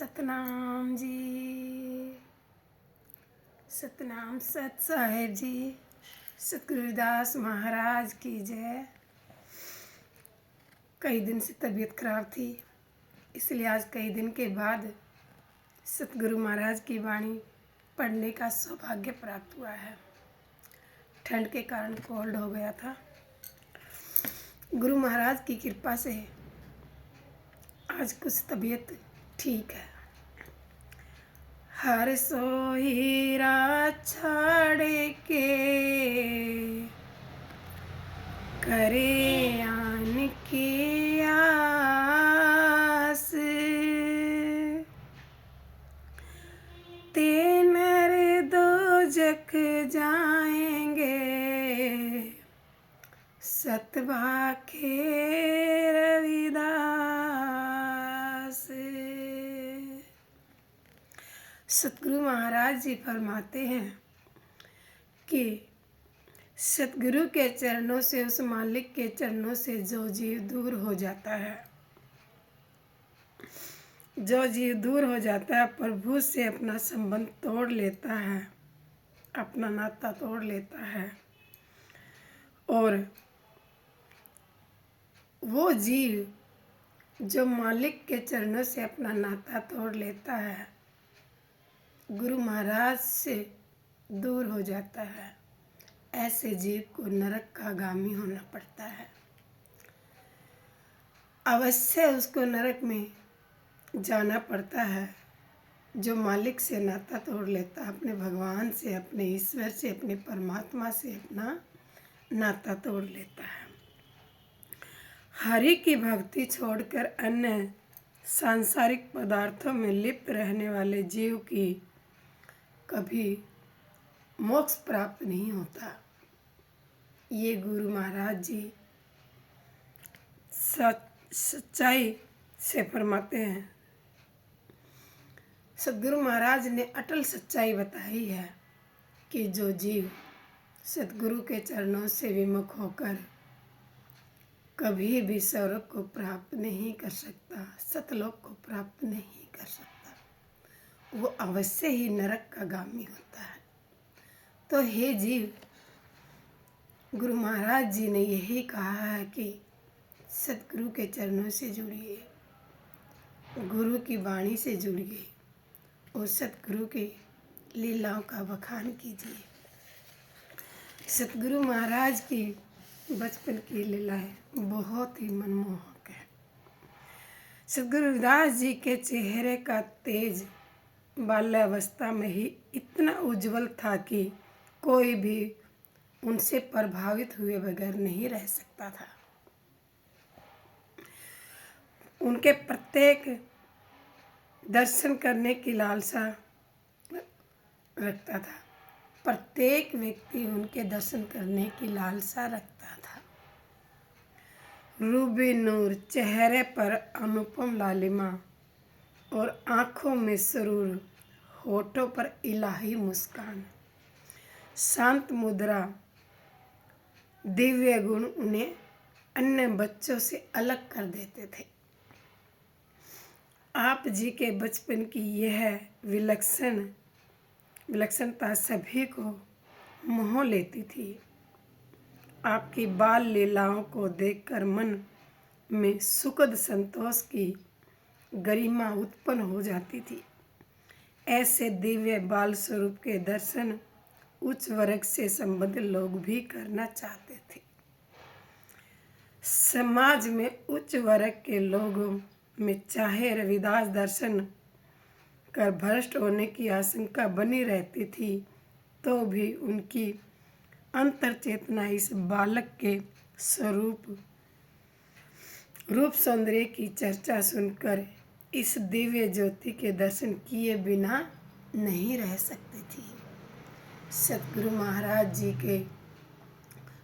सतनाम जी। सतनाम सत साहेब जी। सतगुरुदास महाराज की जय। कई दिन से तबीयत खराब थी, इसलिए आज कई दिन के बाद सतगुरु महाराज की वाणी पढ़ने का सौभाग्य प्राप्त हुआ है। ठंड के कारण कोल्ड हो गया था। गुरु महाराज की कृपा से आज कुछ तबीयत ठीक है। हर सोहीरा छाड़ के करे आन की आस, ते नर दोजख जाएंगे सतबा के रविदास। सतगुरु महाराज जी फरमाते हैं कि सतगुरु के चरणों से, उस मालिक के चरणों से जो जीव दूर हो जाता है, जो जीव दूर हो जाता है, प्रभु से अपना संबंध तोड़ लेता है, अपना नाता तोड़ लेता है, और वो जीव जो मालिक के चरणों से अपना नाता तोड़ लेता है, गुरु महाराज से दूर हो जाता है, ऐसे जीव को नरक का आगामी होना पड़ता है। अवश्य उसको नरक में जाना पड़ता है जो मालिक से नाता तोड़ लेता है, अपने भगवान से, अपने ईश्वर से, अपने परमात्मा से अपना नाता तोड़ लेता है। हरि की भक्ति छोड़कर अन्य सांसारिक पदार्थों में लिप्त रहने वाले जीव की कभी मोक्ष प्राप्त नहीं होता। ये गुरु महाराज जी सच्चाई से फरमाते हैं। सतगुरु महाराज ने अटल सच्चाई बताई है कि जो जीव सतगुरु के चरणों से विमुख होकर कभी भी स्वर्ग को प्राप्त नहीं कर सकता, सतलोक को प्राप्त नहीं कर सकता, वो अवश्य ही नरक का गामी होता है। तो हे जीव, गुरु महाराज जी ने यही कहा है कि सतगुरु के चरणों से जुड़िए, गुरु की वाणी से जुड़िए और सतगुरु की लीलाओं का बखान कीजिए। सतगुरु महाराज की बचपन की लीलाएं बहुत ही मनमोहक है। सतगुरु रविदास जी के चेहरे का तेज बाल्यावस्था में ही इतना उज्जवल था कि कोई भी उनसे प्रभावित हुए बगैर नहीं रह सकता था। उनके प्रत्येक दर्शन करने की लालसा रखता था, प्रत्येक व्यक्ति उनके दर्शन करने की लालसा रखता था। रूबी नूर, चेहरे पर अनुपम लालिमा और आँखों में सुरूर, होठों पर इलाही मुस्कान, शांत मुद्रा, दिव्य गुण उन्हें अन्य बच्चों से अलग कर देते थे। आप जी के बचपन की यह विलक्षणता सभी को मोह लेती थी। आपकी बाल लीलाओं को देखकर मन में सुखद संतोष की गरिमा उत्पन्न हो जाती थी। ऐसे दिव्य बाल स्वरूप के दर्शन उच्च वर्ग से संबंधित लोग भी करना चाहते थे। समाज में उच्च वर्ग के लोगों में चाहे रविदास दर्शन कर भ्रष्ट होने की आशंका बनी रहती थी, तो भी उनकी अंतर चेतना इस बालक के रूप सौंदर्य की चर्चा सुनकर इस दिव्य ज्योति के दर्शन किए बिना नहीं रह सकती थी। सतगुरु महाराज जी के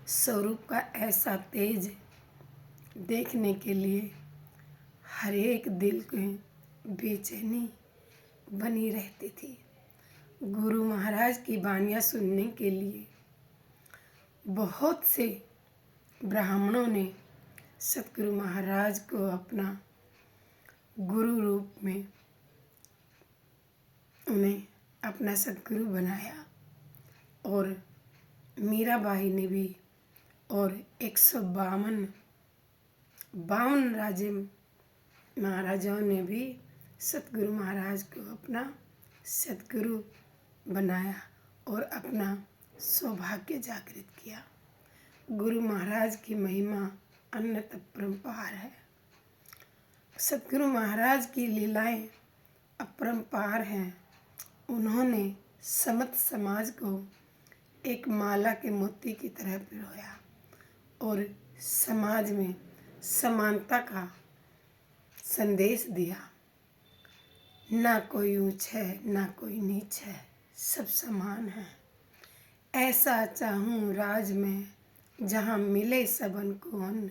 स्वरूप का ऐसा तेज देखने के लिए हर एक दिल को बेचैनी बनी रहती थी। गुरु महाराज की वाणियाँ सुनने के लिए बहुत से ब्राह्मणों ने सतगुरु महाराज को अपना गुरु रूप में अपना सदगुरु बनाया और मीराबाई ने भी और 152 राजे महाराजाओं ने भी सतगुरु महाराज को अपना सतगुरु बनाया और अपना सौभाग्य जागृत किया। गुरु महाराज की महिमा अनंत अपरंपार है। सतगुरु महाराज की लीलाएं अपरंपार हैं। उन्होंने समस्त समाज को एक माला के मोती की तरह पिरोया और समाज में समानता का संदेश दिया। ना कोई ऊंच है ना कोई नीच है, सब समान है। ऐसा चाहूँ राज में जहाँ मिले सबन को अन्न,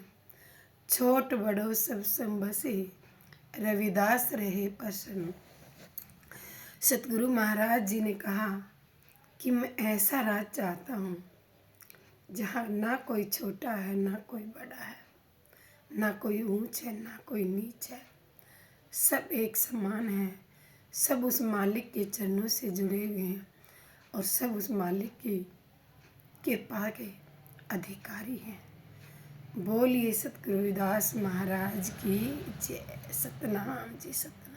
छोट बड़ो सब सम बसे, रविदास रहे प्रसन्न। सतगुरु महाराज जी ने कहा कि मैं ऐसा राज चाहता हूँ जहाँ ना कोई छोटा है ना कोई बड़ा है, ना कोई ऊंच है ना कोई नीच है, सब एक समान है। सब उस मालिक के चरणों से जुड़े हुए हैं और सब उस मालिक की कृपा के अधिकारी हैं। बोलिए सतगुरुदास महाराज की जय। सतनाम जी सतनाम।